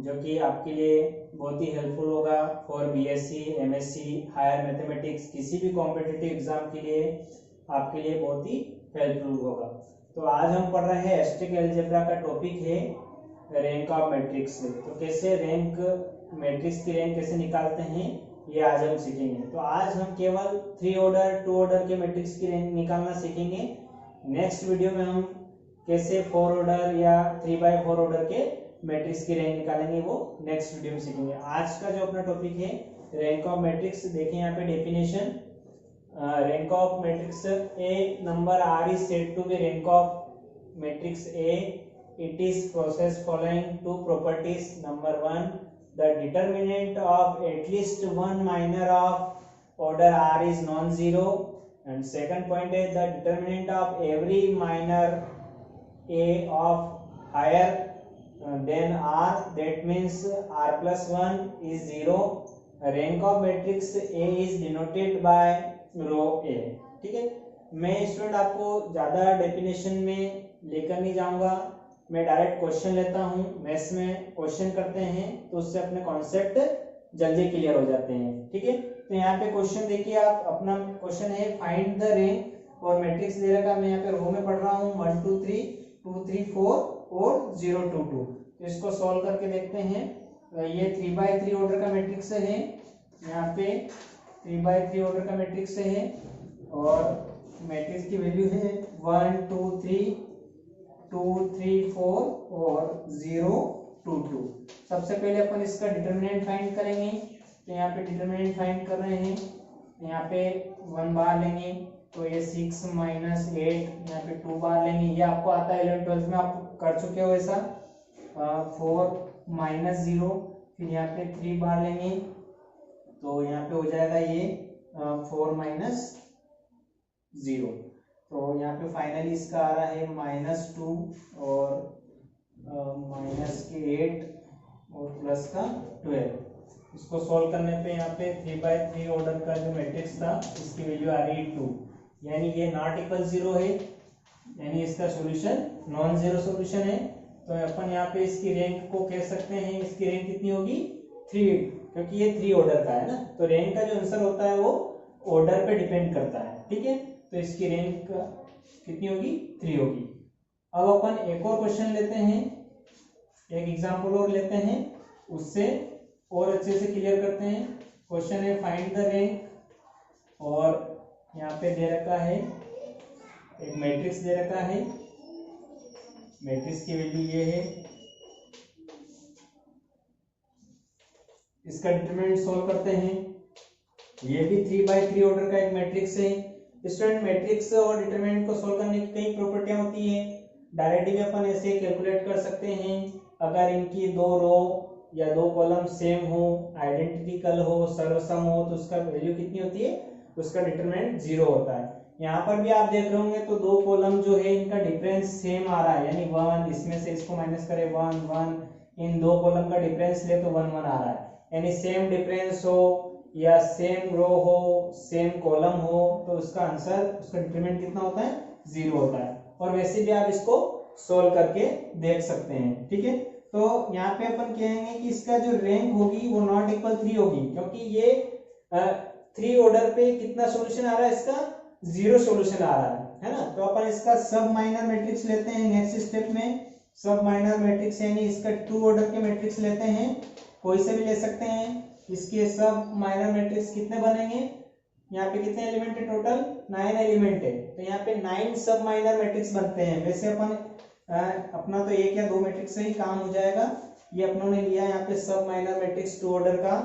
जो कि आपके लिए बहुत ही हेल्पफुल होगा for BSc, MSc, higher mathematics, किसी भी कॉम्पिटिटिव एग्जाम के लिए आपके लिए बहुत ही हेल्पफुल होगा। तो आज हम पढ़ रहे हैं स्टैटिक अलजेब्रा का टॉपिक है रैंक ऑफ मैट्रिक्स। तो कैसे रैंक मैट्रिक्स की रैंक कैसे निकालते हैं ये आज हम सीखेंगे। तो आज हम केवल 3 ऑर्डर 2 ऑर्डर के मैट्रिक्स की रैंक निकालना सीखेंगे। नेक्स्ट वीडियो में हम कैसे 4 ऑर्डर या 3/4 ऑर्डर के मैट्रिक्स की रैंक निकालेंगे वो नेक्स्ट वीडियो में सीखेंगे। आज का जो अपना टॉपिक है रैंक ऑफ मैट्रिक्स, देखिए यहाँ पे definition, rank of matrix A number R is said to be rank of matrix A, it is process following two properties. Number 1, the determinant of at least one minor of order r is non-zero, and second point is the determinant of every minor a of higher than r, that means r plus 1 is 0. Rank of matrix A is denoted by row A। ठीक है, मैं student आपको ज्यादा definition में लेकर नहीं जाऊंगा, मैं डायरेक्ट क्वेश्चन लेता हूं। मैथ्स में क्वेश्चन करते हैं तो उससे अपने कॉन्सेप्ट जल्दी क्लियर हो जाते हैं। ठीक है, तो यहाँ पे क्वेश्चन देखिए आप, अपना क्वेश्चन है फाइंड द रैंक और मैट्रिक्स दे रखा, मैं यहाँ पे रो में पढ़ रहा हूँ 1 2 3 2 3 4 और 0 2 2। तो इसको सॉल्व करके देखते हैं। ये 3/3 ऑर्डर का मैट्रिक्स है, यहाँ पे 3/3 ऑर्डर का मैट्रिक्स है और मैट्रिक्स की वैल्यू है 1 2 3 2 3 4 और 0 2 2। सबसे पहले अपन इसका डिटरमिनेंट फाइंड करेंगे। तो यहाँ पे डिटरमिनेंट फाइंड कर रहे हैं, यहाँ पे 1 बार लेंगे तो ये 6 - 8, यहाँ पे 2 बार लेंगे, ये आपको आता है 11 12 में आप कर चुके हो ऐसा। 4 - 0, फिर यहाँ पे 3 बार लेंगे तो यहाँ पे हो जाएगा ये 4 - 0। तो यहाँ पे फाइनली इसका आ रहा है -2 और -8 और प्लस का 12। इसको सॉल्व करने पे यहाँ पे 3/3 ऑर्डर का जो मैट्रिक्स था इसकी वैल्यू आ रही है 2, यानी ये नॉट इक्वल 0 है, यानी इसका सॉल्यूशन नॉन जीरो सॉल्यूशन है। तो अपन यहाँ पे इसकी रैंक को कह सकते हैं, इसकी रैंक कितनी होगी 3, क्योंकि ये 3 ऑर्डर का है ना, तो रैंक का जो आंसर होता है वो ऑर्डर पे डिपेंड करता है। ठीक है, तो इसकी रैंक कितनी होगी 3 होगी। अब अपन एक और क्वेश्चन लेते हैं, एक एग्जांपल और लेते हैं, उससे और अच्छे से क्लियर करते हैं। क्वेश्चन है फाइंड द रैंक और यहाँ पे दे रखा है एक मैट्रिक्स दे रखा है, मैट्रिक्स की वैल्यू ये है, इसका डिटरमिनेंट सॉल्व करते हैं। ये भी 3/3 ऑर्डर का एक मैट्रिक्स है। स्टूडेंट मैट्रिक्स और डिटरमिनेंट को सॉल्व करने की कई प्रॉपर्टियां होती है, डायरेक्टली भी अपन ऐसे कैलकुलेट कर सकते हैं। अगर इनकी 2 रो या 2 कॉलम सेम हो, आइडेंटिकल हो, सर्वसम हो, तो उसका वैल्यू कितनी होती है, उसका डिटरमिनेंट 0 होता है। यहाँ पर भी आप देख रहे होंगे तो 2 कॉलम जो है इनका डिफरेंस सेम आ रहा है, यानी 1, इसमें से इसको माइनस करें 1 1, इन 2 कॉलम का डिफरेंस ले तो 1 1 आ रहा है, यानी सेम डिफरेंस हो या सेम रो हो, सेम कॉलम हो, तो उसका आंसर, उसका डिटरमिनेंट कितना होता है 0 होता है। और वैसे भी आप इसको सोल्व करके देख सकते हैं। ठीक है, तो यहाँ पे अपन कहेंगे कि इसका जो रैंक होगी वो नॉट इक्वल 3 होगी, क्योंकि ये 3 ऑर्डर पे कितना सॉल्यूशन आ रहा है, इसका 0 सॉल्यूशन आ रहा है ना। तो अपन इसका सब माइनर मैट्रिक्स लेते हैं नेक्स्ट स्टेप में, सब माइनर मैट्रिक्स यानी इसका 2 ऑर्डर के मैट्रिक्स लेते हैं, कोई से भी ले सकते हैं। इसके सब माइनर मैट्रिक्स कितने बनेंगे, यहाँ पे कितने एलिमेंट है, टोटल 9 एलिमेंट है, तो यहाँ पे 9 सब माइनर मैट्रिक्स बनते हैं। वैसे अपन अपना तो 1 या 2 मैट्रिक्स से ही काम हो जाएगा, ये अपनों ने लिया यहाँ पे सब माइनर मैट्रिक्स 2 ऑर्डर का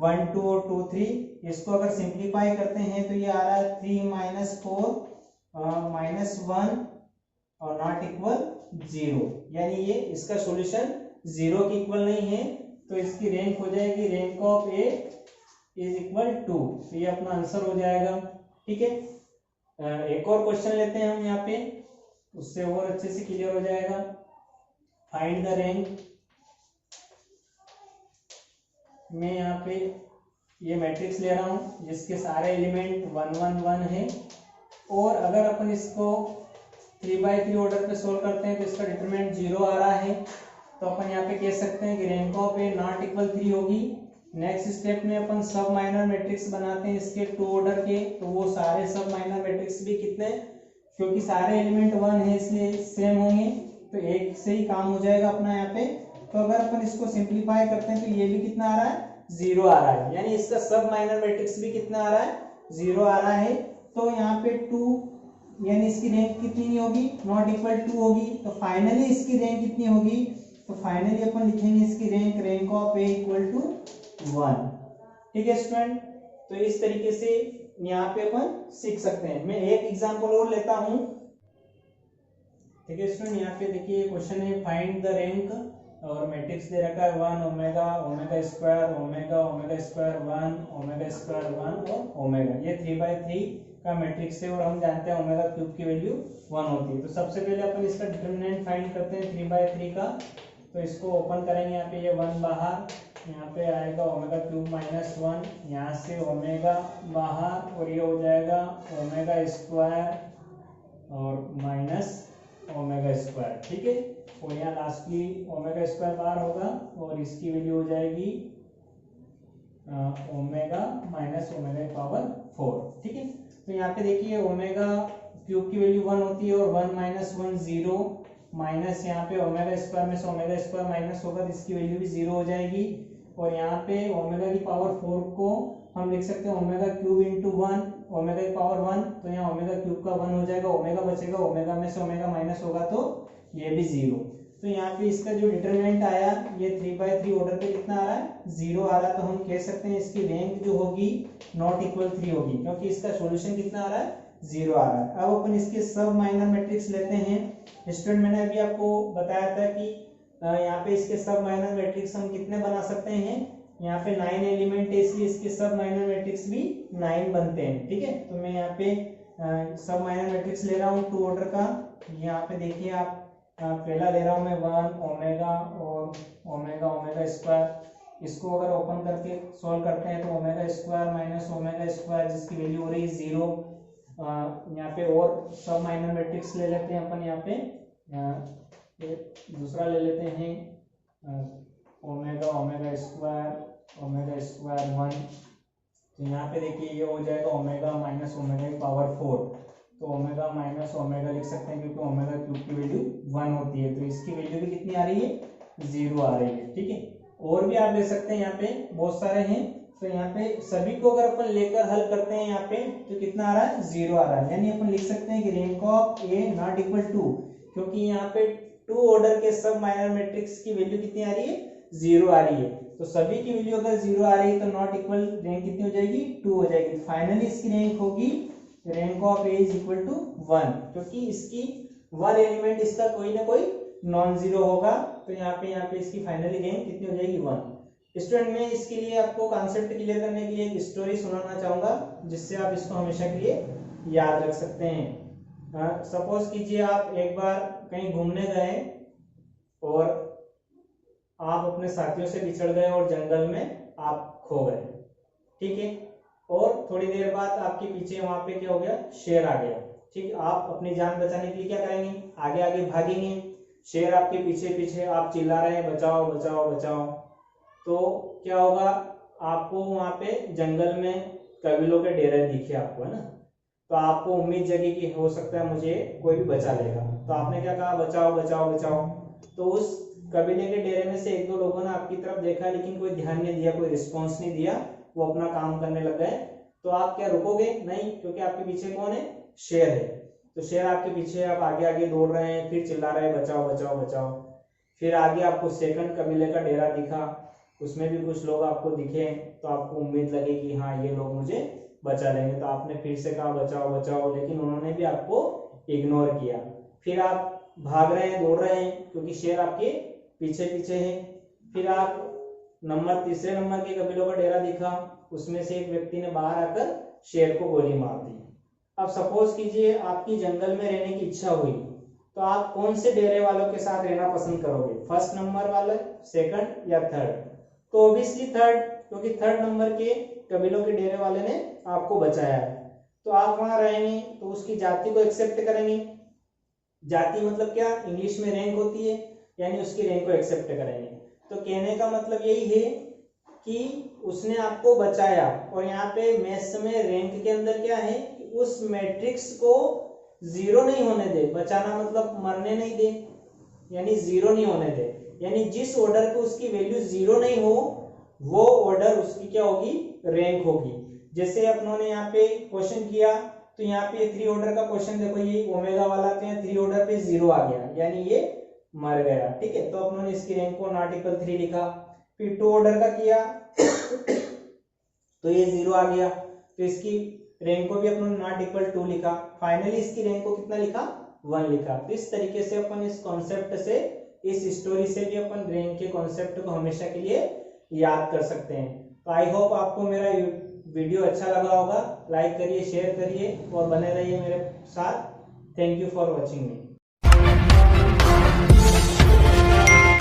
1 2 और 2 3। इसको अगर सिंप्लीफाई करते हैं तो ये आ रहा है 3 - 4 -1 और नॉट इक्वल 0, यानी ये इसका सॉल्यूशन 0 के इक्वल नहीं है। तो इसकी रैंक हो जाएगी rank of A is equal 2, तो ये अपना आंसर हो जाएगा। ठीक है, एक और क्वेश्चन लेते हैं हम यहाँ पे, उससे और अच्छे से क्लियर हो जाएगा। फाइंड द रैंक, मैं यहाँ पे ये मैट्रिक्स ले रहा हूँ जिसके सारे एलिमेंट 1 1 1 है, और अगर अपन इसको 3/3 ऑर्डर पे सोल्व करते हैं तो इसका डिटरमिनेंट 0 आ रहा है। तो अपन यहाँ पे कह सकते हैं कि rank of A not equal 3 होगी। नेक्स्ट स्टेप में अपन सब माइनर मैट्रिक्स बनाते हैं इसके 2 ऑर्डर के, तो वो सारे सब माइनर मैट्रिक्स भी कितने, क्योंकि सारे एलिमेंट 1 है इसलिए सेम होंगे, तो एक से ही काम हो जाएगा अपना यहाँ पे। तो अगर अपन इसको सिंप्लीफाई करते हैं तो ये भी कितना आ रहा है, 0 आ रहा है, यानी इसका सब माइनर मैट्रिक्स भी कितना आ रहा है, 0 आ रहा है। तो यहाँ पे 2 यानी इसकी रैंक कितनी नहीं होगी, नॉट इक्वल 2 होगी। तो फाइनली इसकी रैंक कितनी होगी, तो फाइनली अपन लिखेंगे इसकी rank of A equal to 1। ठीक है स्टूडेंट, तो इस तरीके से यहाँ पे अपन सीख सकते हैं। मैं एक एग्जांपल और लेता हूँ। ठीक है स्टूडेंट, यहाँ पे देखिए क्वेश्चन है फाइंड द रैंक, और मैट्रिक्स दे रखा है 1 omega omega square omega omega square 1 omega square 1 और ओमेगा, ये 3/3 का मैट्रिक्स है और हम जानते हैं ओमेगा क्यूब की वैल्यू 1 होती है। तो सबसे पहले अपन इसका डिटरमिनेंट फाइंड करते हैं 3/3 का। तो इसको ओपन करेंगे, यहाँ पे ये 1 बाहर, यहाँ पे आएगा ओमेगा क्यूब -1, यहाँ से ओमेगा बाहर और ये हो जाएगा ओमेगा स्क्वायर और माइनस ओमेगा स्क्वायर। ठीक है, और यहाँ लास्टली ओमेगा स्क्वायर बाहर होगा और इसकी वैल्यू हो जाएगी ओमेगा माइनस ओमेगा पावर 4। ठीक है, तो यहाँ पे देखिए ओमेगा क्यूब की वैल्यू 1 होती है और 1 - 1 0, माइनस यहाँ पे ओमेगा स्क्वायर में से ओमेगा स्क्वायर माइनस होगा तो इसकी वैल्यू भी 0 हो जाएगी। और यहाँ पे ओमेगा की पावर 4 को हम लिख सकते हैं ओमेगा क्यूब इंटू 1, ओमेगा की पावर 1, तो यहाँ ओमेगा क्यूब का 1 हो जाएगा, ओमेगा बचेगा, ओमेगा में से ओमेगा माइनस होगा तो ये भी 0। तो यहाँ पे इसका जो डिटरमिनेंट आया ये 3/3 ऑर्डर पे कितना आ रहा है, 0 आ रहा है। तो हम कह सकते हैं इसकी रैंक जो होगी नॉट इक्वल 3 होगी, क्योंकि इसका सॉल्यूशन कितना आ रहा है, 0 आ रहा है। अब अपन इसके सब माइनर मैट्रिक्स लेते हैं। स्टूडेंट मैंने अभी आपको बताया था कि यहाँ पे इसके सब माइनर मैट्रिक्स हम कितने बना सकते हैं, यहाँ पे 9 एलिमेंट है इसलिए इसके सब माइनर मैट्रिक्स भी 9 बनते हैं। ठीक है, तो मैं यहाँ पे सब माइनर मैट्रिक्स ले रहा हूँ 2 ऑर्डर का। यहाँ पे देखिए आप, पहला ले रहा हूँ मैं 1 ओमेगा और ओमेगा ओमेगा स्क्वायर। इसको अगर ओपन करके सॉल्व करते हैं तो omega square minus omega square जिसकी वैल्यू हो रही है 0। यहाँ पे और सब माइनर मैट्रिक्स ले लेते हैं अपन। यहाँ पे दूसरा ले लेते हैं ओमेगा ओमेगा स्क्वायर 1। तो यहाँ पे देखिए ये हो जाएगा ओमेगा माइनस ओमेगा की पावर 4, तो ओमेगा माइनस ओमेगा लिख सकते हैं क्योंकि ओमेगा क्यूब की वैल्यू 1 होती है, तो इसकी वैल्यू भी कितनी आ रही है, 0 आ रही है। ठीक है, और भी आप ले सकते हैं, यहाँ पे बहुत सारे हैं। तो यहाँ पे सभी को अगर अपन लेकर हल करते हैं यहाँ पे तो कितना आ रहा है, 0 आ रहा है। यानी अपन लिख सकते हैं कि rank of A not equal to, क्योंकि यहाँ पे 2 ऑर्डर के सब माइनर मैट्रिक्स की वैल्यू कितनी आ रही है, 0 आ रही है। तो सभी की वैल्यू अगर 0 आ रही है तो नॉट इक्वल रैंक कितनी हो जाएगी, 2 हो जाएगी। फाइनली इसकी रैंक होगी rank of A is equal to 1, क्योंकि इसकी 1 एलिमेंट इसका कोई ना कोई नॉन जीरो होगा। तो यहाँ पे इसकी फाइनली रैंक कितनी हो जाएगी, 1। स्टूडेंट मैं इसके लिए आपको कॉन्सेप्ट क्लियर करने के लिए एक स्टोरी सुनाना चाहूंगा जिससे आप इसको हमेशा के लिए याद रख सकते हैं। सपोज कीजिए आप एक बार कहीं घूमने गए और आप अपने साथियों से बिछड़ गए और जंगल में आप खो गए। ठीक है, और थोड़ी देर बाद आपके पीछे वहां पे क्या हो गया, शेर आ गया। ठीक, आप अपनी जान बचाने के लिए क्या करेंगे, आगे आगे भागेंगे। शेर आपके पीछे पीछे, आप चिल्ला रहे हैं बचाओ बचाओ बचाओ। तो क्या होगा, आपको वहां पे जंगल में कबीलों के डेरे दिखे आपको, है ना। तो आपको उम्मीद जगी कि हो सकता है मुझे कोई भी बचा लेगा। तो आपने क्या कहा, बचाओ बचाओ बचाओ। तो उस कबीले के डेरे में से 1-2 लोगों ने आपकी तरफ देखा लेकिन कोई ध्यान नहीं दिया, कोई रिस्पॉन्स नहीं दिया, वो अपना काम करने लग गए। तो आप क्या रुकोगे, नहीं, क्योंकि आपके पीछे कौन है, शेर है। तो शेर आपके पीछे, आप आगे आगे दौड़ रहे हैं, फिर चिल्ला रहे हैं बचाओ बचाओ बचाओ। फिर आगे आपको सेकंड कबीले का डेरा दिखा, उसमें भी कुछ लोग आपको दिखे। तो आपको उम्मीद लगी कि हाँ ये लोग मुझे बचा लेंगे। तो आपने फिर से कहा बचाओ बचाओ, लेकिन उन्होंने भी आपको इग्नोर किया। फिर आप भाग रहे हैं, दौड़ रहे हैं, क्योंकि शेर आपके पीछे पीछे है। फिर आप तीसरे नंबर के कबीलों का डेरा दिखा, उसमें से एक व्यक्ति ने बाहर आकर शेर को गोली मार दी। अब सपोज कीजिए आपकी जंगल में रहने की इच्छा हुई, तो आप कौन से डेरे वालों के साथ रहना पसंद करोगे, फर्स्ट नंबर वाले, सेकंड या थर्ड। तो ऑब्वियसली थर्ड, क्योंकि थर्ड नंबर के कबीलों के डेरे वाले ने आपको बचाया है। तो आप वहां रहेंगे तो उसकी जाति को एक्सेप्ट करेंगे। जाति मतलब क्या, इंग्लिश में रैंक होती है। यानी उसकी रैंक को एक्सेप्ट करेंगे। तो कहने का मतलब यही है कि उसने आपको बचाया, और यहाँ पे मैथ्स में रैंक के अंदर क्या है कि उस मैट्रिक्स को जीरो नहीं होने दे। बचाना मतलब मरने नहीं दे, यानी जीरो नहीं होने दे, यानी जिस ऑर्डर पे उसकी वैल्यू जीरो नहीं हो वो ऑर्डर उसकी क्या होगी, रैंक होगी। जैसे अपनों ने यहाँ पे क्वेश्चन किया, तो यहाँ पे 3 ऑर्डर का क्वेश्चन देखो, ये ओमेगा वाला पे 3 ऑर्डर पे जीरो आ गया, यानी ये मर गया। ठीक है, तो अपनों ने इसकी रैंक को नॉट इक्वल 3 लिखा। फिर 2 ऑर्डर का किया तो ये जीरो आ गया, तो इसकी रैंक को भी अपनों ने नॉट इक्वल 2 लिखा। फाइनली इसकी रैंक को कितना लिखा, 1 लिखा। तो इस तरीके से अपन इस कॉन्सेप्ट से, इस स्टोरी से भी अपन रैंक के कॉन्सेप्ट को हमेशा के लिए याद कर सकते हैं। तो आई होप आपको मेरा वीडियो अच्छा लगा होगा। लाइक करिए, शेयर करिए और बने रहिए मेरे साथ। Thank you for watching me.